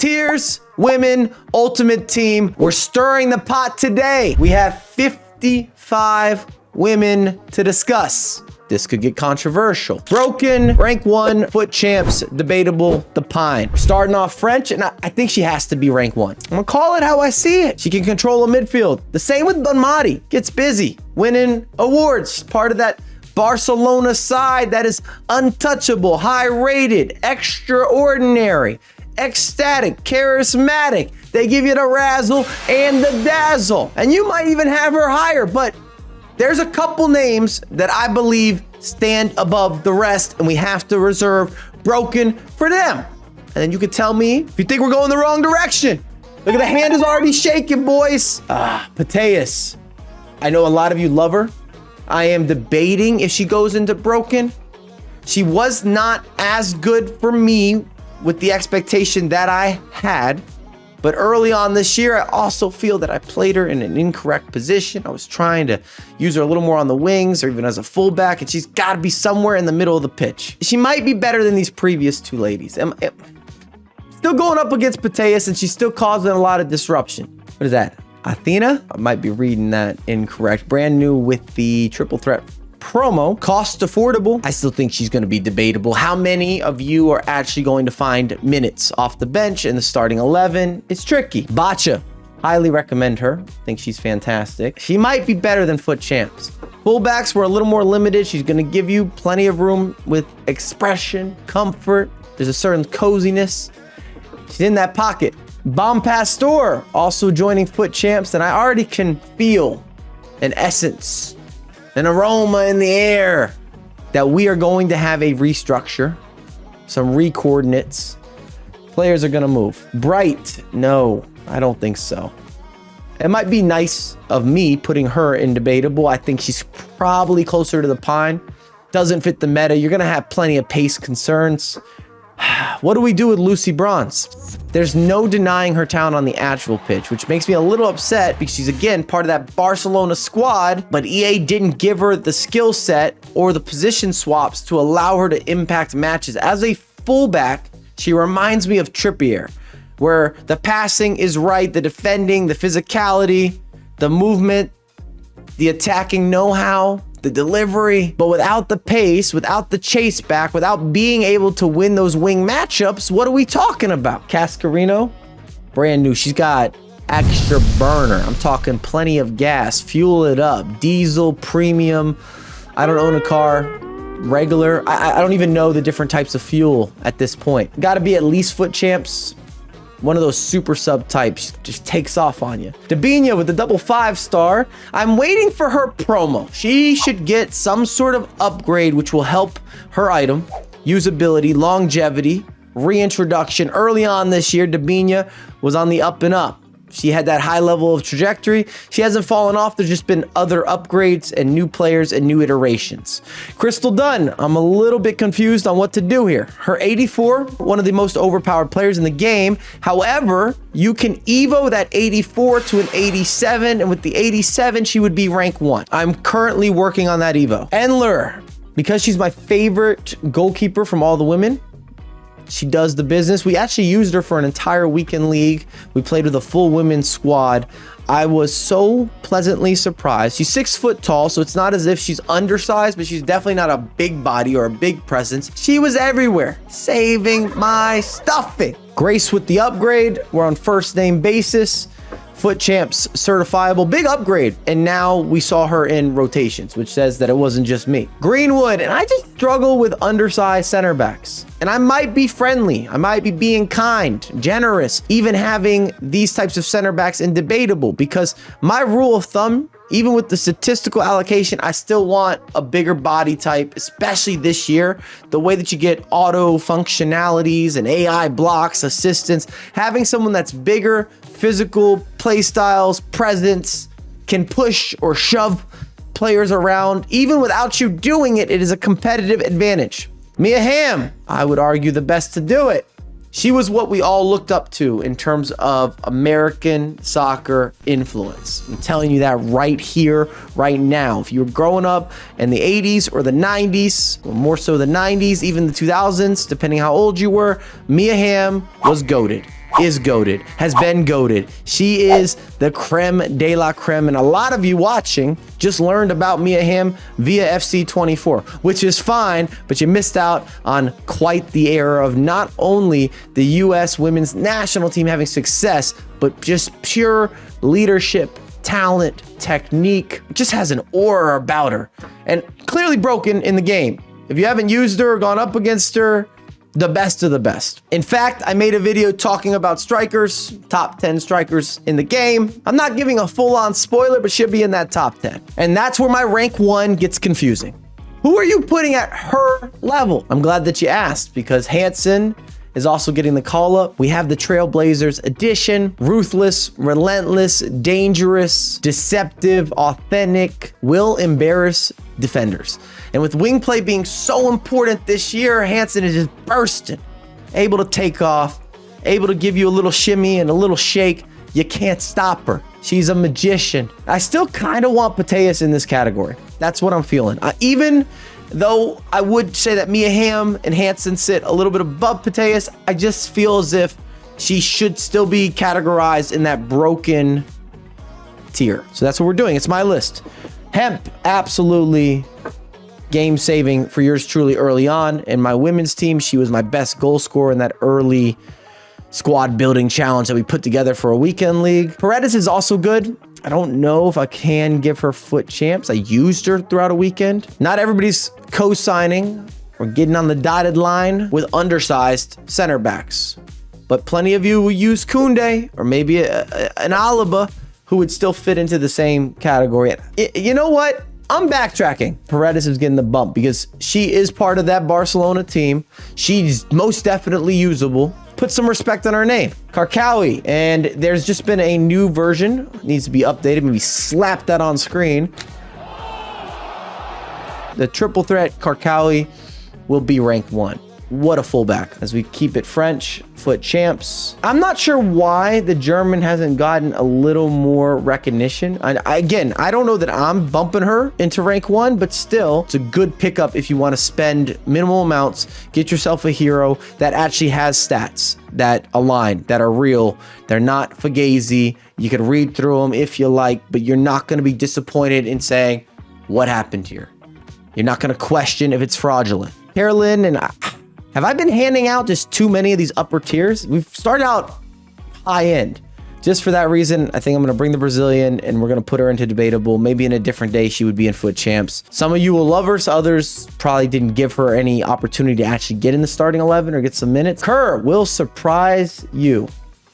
Tiers Women Ultimate Team. We're stirring the pot today. We have 55 women to discuss. This could get controversial. Broken, rank 1, foot champs, debatable, the Pine. Starting off French, and I think she has to be rank 1. I'm gonna call it how I see it. She can control a midfield. The same with Bonmati. Gets busy, winning awards. Part of that Barcelona side that is untouchable, high rated, extraordinary, ecstatic, charismatic. They give you the razzle and the dazzle. And you might even have her higher, but there's a couple names that I believe stand above the rest, and we have to reserve Broken for them. And then you can tell me if you think we're going the wrong direction. Look at the hand is already shaking, boys. Pateas. I know a lot of you love her. I am debating if she goes into Broken. She was not as good for me with the expectation that I had. But early on this year, I also feel that I played her in an incorrect position. I was trying to use her a little more on the wings or even as a fullback, and she's got to be somewhere in the middle of the pitch. She might be better than these previous two ladies. Still going up against Pateas, and she's still causing a lot of disruption. What is that? Athena? I might be reading that incorrect. Brand new with the triple threat promo. Cost affordable. I still think she's going to be debatable. How many of you are actually going to find minutes off the bench in the starting 11? It's tricky. Bacha. Highly recommend her. Think she's fantastic. She might be better than foot champs. Fullbacks were a little more limited. She's going to give you plenty of room with expression, comfort. There's a certain coziness. She's in that pocket. Bomb Pastor also joining foot champs, and I already can feel an essence, an aroma in the air that we are going to have a restructure, some recoordinates. Players are going to move. Bright, no, I don't think so. It might be nice of me putting her in debatable. I think she's probably closer to the Pine. Doesn't fit the meta. You're going to have plenty of pace concerns. What do we do with Lucy Bronze? There's no denying her talent on the actual pitch, which makes me a little upset because she's, again, part of that Barcelona squad, but EA didn't give her the skill set or the position swaps to allow her to impact matches. As a fullback, she reminds me of Trippier, where the passing is right, the defending, the physicality, the movement, the attacking know-how, the delivery, but without the pace, without the chase back, without being able to win those wing matchups, what are we talking about? Cascarino, brand new. She's got extra burner. I'm talking plenty of gas. Fuel it up. Diesel, premium. I don't own a car. Regular. I don't even know the different types of fuel at this point. Got to be at least foot champs. One of those super sub types just takes off on you. Dabinia with the double 5-star. I'm waiting for her promo. She should get some sort of upgrade which will help her item, usability, longevity, reintroduction. Early on this year, Dabinia was on the up and up. She had that high level of trajectory. She hasn't fallen off. There's just been other upgrades and new players and new iterations. Crystal Dunn, I'm a little bit confused on what to do here. Her 84, one of the most overpowered players in the game. However, you can Evo that 84 to an 87, and with the 87, she would be rank 1. I'm currently working on that Evo. Endler, because she's my favorite goalkeeper from all the women, she does the business. We actually used her for an entire weekend league. We played with a full women's squad. I was so pleasantly surprised. She's 6 foot tall, so it's not as if she's undersized, but she's definitely not a big body or a big presence. She was everywhere, saving my stuffing. Grace with the upgrade. We're on first name basis. Foot champs certifiable, big upgrade. And now we saw her in rotations, which says that it wasn't just me. Greenwood, and I just struggle with undersized center backs. And I might be friendly. I might be being kind, generous, even having these types of center backs in debatable, because my rule of thumb, even with the statistical allocation, I still want a bigger body type, especially this year. The way that you get auto functionalities and AI blocks, assistance, having someone that's bigger, physical, play styles, presence, can push or shove players around. Even without you doing it, it is a competitive advantage. Mia Hamm, I would argue the best to do it. She was what we all looked up to in terms of American soccer influence. I'm telling you that right here, right now. If you were growing up in the 80s or the 90s, or more so the 90s, even the 2000s, depending how old you were, Mia Hamm was goated. is goated, has been goated. She is the creme de la creme. And a lot of you watching just learned about Mia Hamm via FC24, which is fine, but you missed out on quite the era of not only the US women's national team having success, but just pure leadership, talent, technique. Just has an aura about her and clearly broken in the game. If you haven't used her or gone up against her, the best of the best. In fact, I made a video talking about strikers, top 10 strikers in the game. I'm not giving a full-on spoiler, but she'll be in that top 10. And that's where my rank 1 gets confusing. Who are you putting at her level? I'm glad that you asked, because Hansen is also getting the call up. We have the Trailblazers edition: ruthless, relentless, dangerous, deceptive, authentic, will embarrass defenders. And with wing play being so important this year, Hansen is just bursting, able to take off, able to give you a little shimmy and a little shake. You can't stop her. She's a magician. I still kind of want Pateas in this category. That's what I'm feeling. Even though I would say that Mia Hamm and Hansen sit a little bit above Pateas, I just feel as if she should still be categorized in that broken tier. So that's what we're doing. It's my list. Hemp, absolutely game saving for yours truly early on. In my women's team, she was my best goal scorer in that early squad building challenge that we put together for a weekend league. Paredes is also good. I don't know if I can give her foot champs. I used her throughout a weekend. Not everybody's co-signing or getting on the dotted line with undersized center backs, but plenty of you will use Koundé or maybe an Alaba who would still fit into the same category. You know what? I'm backtracking. Paredes is getting the bump because she is part of that Barcelona team. She's most definitely usable. Put some respect on her name, Karkawi. And there's just been a new version, needs to be updated, maybe slap that on screen. The triple threat Karkawi will be ranked 1. What a fullback. As we keep it French, foot champs. I'm not sure why the German hasn't gotten a little more recognition. Again, I don't know that I'm bumping her into rank 1, but still, it's a good pickup if you want to spend minimal amounts, get yourself a hero that actually has stats that align, that are real. They're not fugazi. You can read through them if you like, but you're not going to be disappointed in saying, what happened here? You're not going to question if it's fraudulent. Carolyn and have I been handing out just too many of these upper tiers? We've started out high end. Just for that reason, I think I'm going to bring the Brazilian and we're going to put her into debatable. Maybe in a different day, she would be in foot champs. Some of you will love her. So others probably didn't give her any opportunity to actually get in the starting 11 or get some minutes. Kerr will surprise you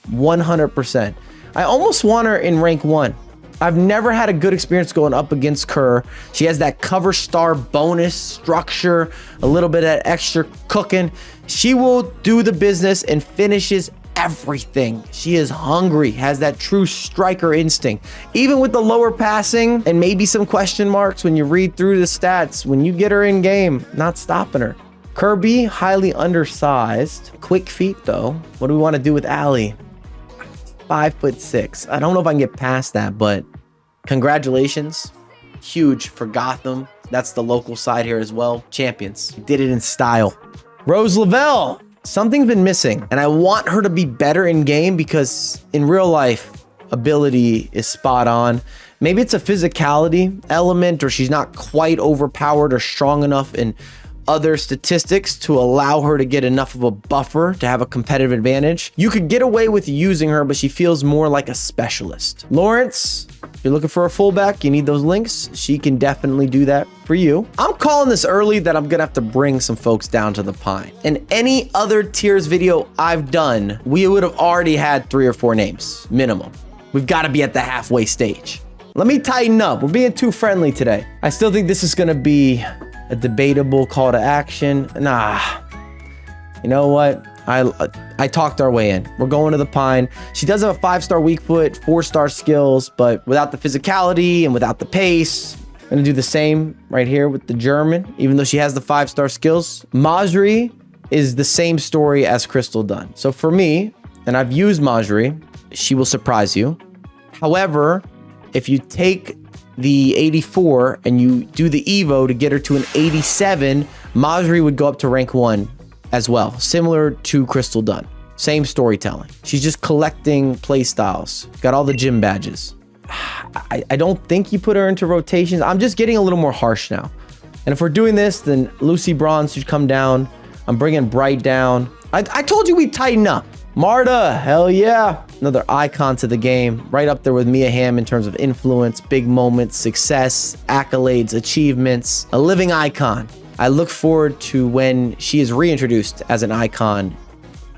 100%. I almost want her in rank 1. I've never had a good experience going up against Kerr. She has that cover star bonus structure, a little bit of extra cooking. She will do the business and finishes everything. She is hungry, has that true striker instinct. Even with the lower passing and maybe some question marks when you read through the stats, when you get her in game, not stopping her. Kirby, highly undersized. Quick feet though. What do we want to do with Allie? 5'6". I don't know if I can get past that, but congratulations. Huge for Gotham. That's the local side here as well. Champions. Did it in style. Rose Lavelle. Something's been missing, and I want her to be better in game because in real life, ability is spot on. Maybe it's a physicality element, or she's not quite overpowered or strong enough in other statistics to allow her to get enough of a buffer to have a competitive advantage. You could get away with using her, but she feels more like a specialist. Lawrence, if you're looking for a fullback, you need those links. She can definitely do that for you. I'm calling this early that I'm gonna have to bring some folks down to the pine. In any other tiers video I've done, we would have already had 3 or 4 names, minimum. We've gotta be at the halfway stage. Let me tighten up. We're being too friendly today. I still think this is gonna be a debatable call to action. Nah, you know what? I talked our way in. We're going to the pine. She does have a 5-star weak foot, 4-star skills, but without the physicality and without the pace. I'm gonna do the same right here with the German, even though she has the 5-star skills. Majri is the same story as Crystal Dunn. So for me, and I've used Majri, she will surprise you. However, if you take the 84 and you do the Evo to get her to an 87, Majri would go up to rank 1 as well, similar to Crystal Dunn. Same storytelling. She's just collecting play styles. Got all the gym badges. I don't think you put her into rotations. I'm just getting a little more harsh now. And if we're doing this, then Lucy Bronze should come down. I'm bringing Bright down. I told you we'd tighten up. Marta, hell yeah. Another icon to the game. Right up there with Mia Hamm in terms of influence, big moments, success, accolades, achievements. A living icon. I look forward to when she is reintroduced as an icon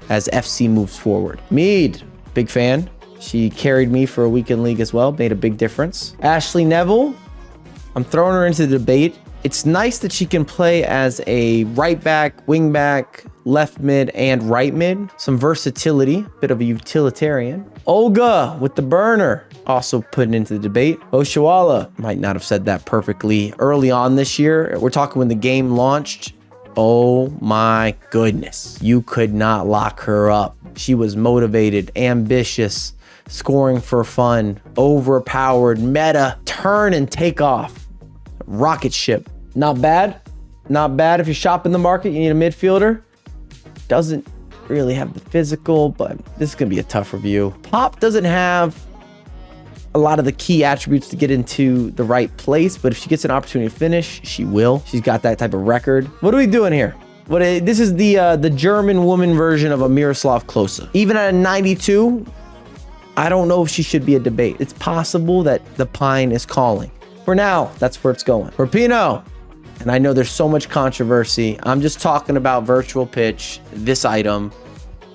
as FC moves forward. Mead, big fan. She carried me for a weekend league as well, made a big difference. Ashley Neville, I'm throwing her into the debate. It's nice that she can play as a right back, wing back, left mid, and right mid. Some versatility, bit of a utilitarian. Olga with the burner, also putting into the debate. Oshuala, might not have said that perfectly early on this year. We're talking when the game launched. Oh my goodness. You could not lock her up. She was motivated, ambitious, scoring for fun, overpowered, meta, turn and take off. Rocket ship. Not bad. Not bad. If you're shopping the market, you need a midfielder. Doesn't really have the physical, but this is going to be a tough review. Pop doesn't have a lot of the key attributes to get into the right place, but if she gets an opportunity to finish, she will. She's got that type of record. What are we doing here? This is the German woman version of a Miroslav Klose. Even at a 92, I don't know if she should be a debate. It's possible that the Pine is calling. For now, that's where it's going. Rapinoe, and I know there's so much controversy. I'm just talking about virtual pitch, this item.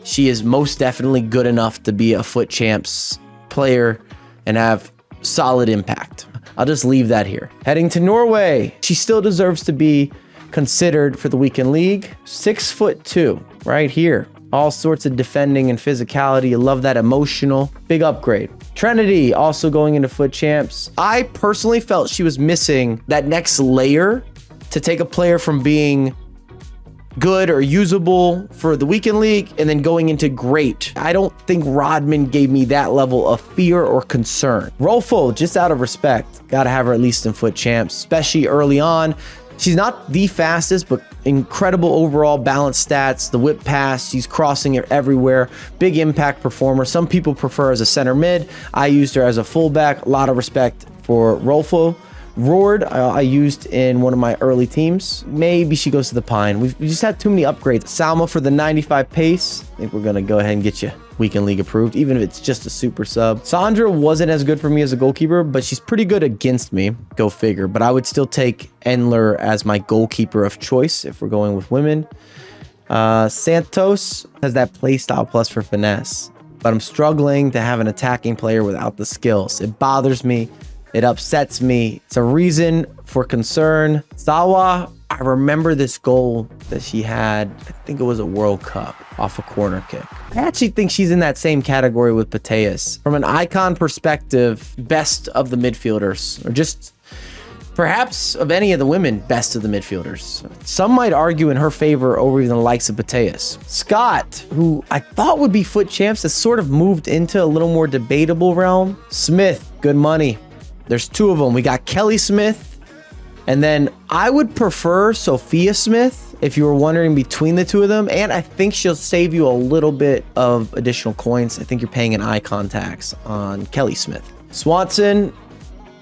She is most definitely good enough to be a foot champs player and have solid impact. I'll just leave that here. Heading to Norway, she still deserves to be considered for the weekend league. 6'2", right here. All sorts of defending and physicality. You love that emotional. Big upgrade. Trinity also going into foot champs. I personally felt she was missing that next layer to take a player from being good or usable for the weekend league and then going into great. I don't think Rodman gave me that level of fear or concern. Rolfo, just out of respect, gotta have her at least in foot champs, especially early on. She's not the fastest, but incredible overall balanced stats. The whip pass, she's crossing it everywhere. Big impact performer. Some people prefer as a center mid. I used her as a fullback. A lot of respect for Rolfo. Roard, I used in one of my early teams. Maybe she goes to the Pine. We just had too many upgrades. Salma for the 95 pace. I think we're going to go ahead and get you weekend league approved, even if it's just a super sub. Sandra wasn't as good for me as a goalkeeper, but she's pretty good against me. Go figure. But I would still take Endler as my goalkeeper of choice if we're going with women. Santos has that play style plus for finesse, but I'm struggling to have an attacking player without the skills. It bothers me. It upsets me. It's a reason for concern. Sawa, I remember this goal that she had. I think it was a World Cup off a corner kick. I actually think she's in that same category with Pateas. From an icon perspective, best of the midfielders, or just perhaps of any of the women, best of the midfielders. Some might argue in her favor over even the likes of Pateas. Scott, who I thought would be foot champs, has sort of moved into a little more debatable realm. Smith, good money. There's two of them. We got Kelly Smith, and then I would prefer Sophia Smith if you were wondering between the two of them. And I think she'll save you a little bit of additional coins. I think you're paying an icon tax on Kelly Smith. Swanson,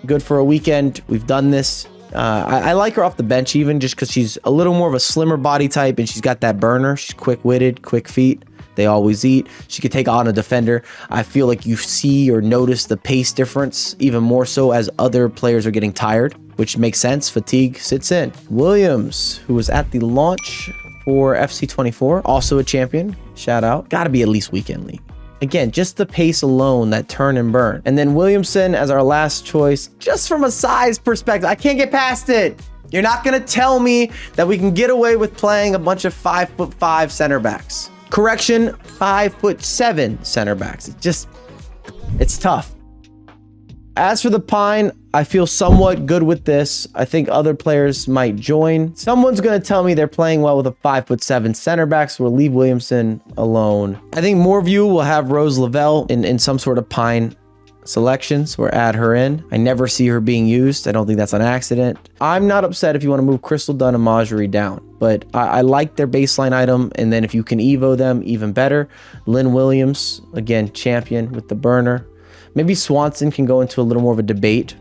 good for a weekend. We've done this. I like her off the bench even just because she's a little more of a slimmer body type and she's got that burner. She's quick-witted, quick feet. They always eat. She could take on a defender. I feel like you see or notice the pace difference even more so as other players are getting tired, which makes sense. Fatigue sits in. Williams, who was at the launch for FC24, also a champion. Shout out. Got to be at least weekend league. Again, just the pace alone, that turn and burn. And then Williamson as our last choice, just from a size perspective. I can't get past it. You're not going to tell me that we can get away with playing a bunch of 5'5" center backs. Correction, 5'7" center backs. It's tough. As for the Pine, I feel somewhat good with this. I think other players might join. Someone's going to tell me they're playing well with a 5'7" center back, so we'll leave Williamson alone. I think more of you will have Rose Lavelle in some sort of Pine selections or add her in. I never see her being used. I don't think that's an accident. I'm not upset if you want to move Crystal Dunn and Marjorie down. but I like their baseline item. And then if you can Evo them, even better. Lynn Williams, again, champion with the burner. Maybe Swanson can go into a little more of a debate.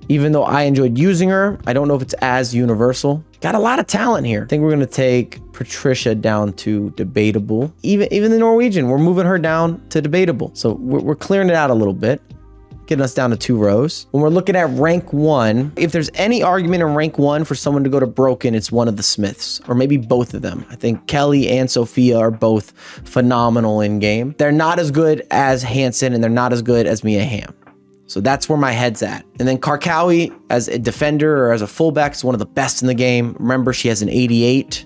Even though I enjoyed using her, I don't know if it's as universal. Got a lot of talent here. I think we're going to take Patricia down to debatable. Even the Norwegian, we're moving her down to debatable. So we're clearing it out a little bit, getting us down to 2 rows. When we're looking at rank 1, if there's any argument in rank 1 for someone to go to broken, it's one of the Smiths, or maybe both of them. I think Kelly and Sophia are both phenomenal in game. They're not as good as Hansen, and they're not as good as Mia Hamm. So that's where my head's at. And then Karkawi as a defender or as a fullback is one of the best in the game. Remember, she has an 88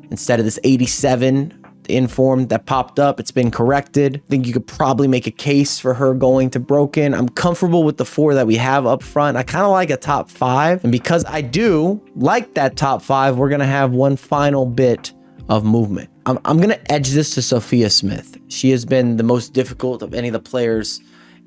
instead of this 87 in form that popped up. It's been corrected. I think you could probably make a case for her going to broken. I'm comfortable with the 4 that we have up front. I kind of like a top 5. And because I do like that top 5, we're going to have one final bit of movement. I'm going to edge this to Sophia Smith. She has been the most difficult of any of the players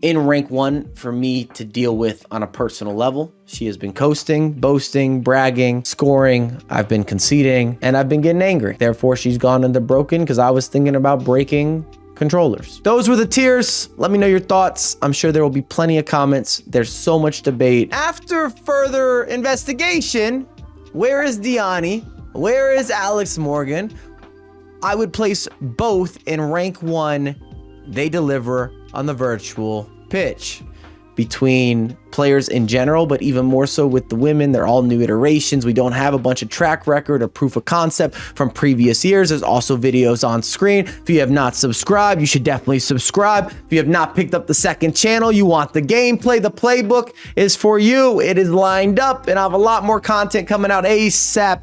in rank 1 for me to deal with on a personal level. She has been coasting, boasting, bragging, scoring. I've been conceding, and I've been getting angry. Therefore, she's gone into broken because I was thinking about breaking controllers. Those were the tiers. Let me know your thoughts. I'm sure there will be plenty of comments. There's so much debate. After further investigation, where is Diani? Where is Alex Morgan? I would place both in rank 1. They deliver on the virtual pitch. Between players in general, but even more so with the women, they're all new iterations. We don't have a bunch of track record or proof of concept from previous years. There's also videos on screen. If you have not subscribed, you should definitely subscribe. If you have not picked up the second channel, you want the gameplay, the playbook is for you. It is lined up, and I have a lot more content coming out ASAP.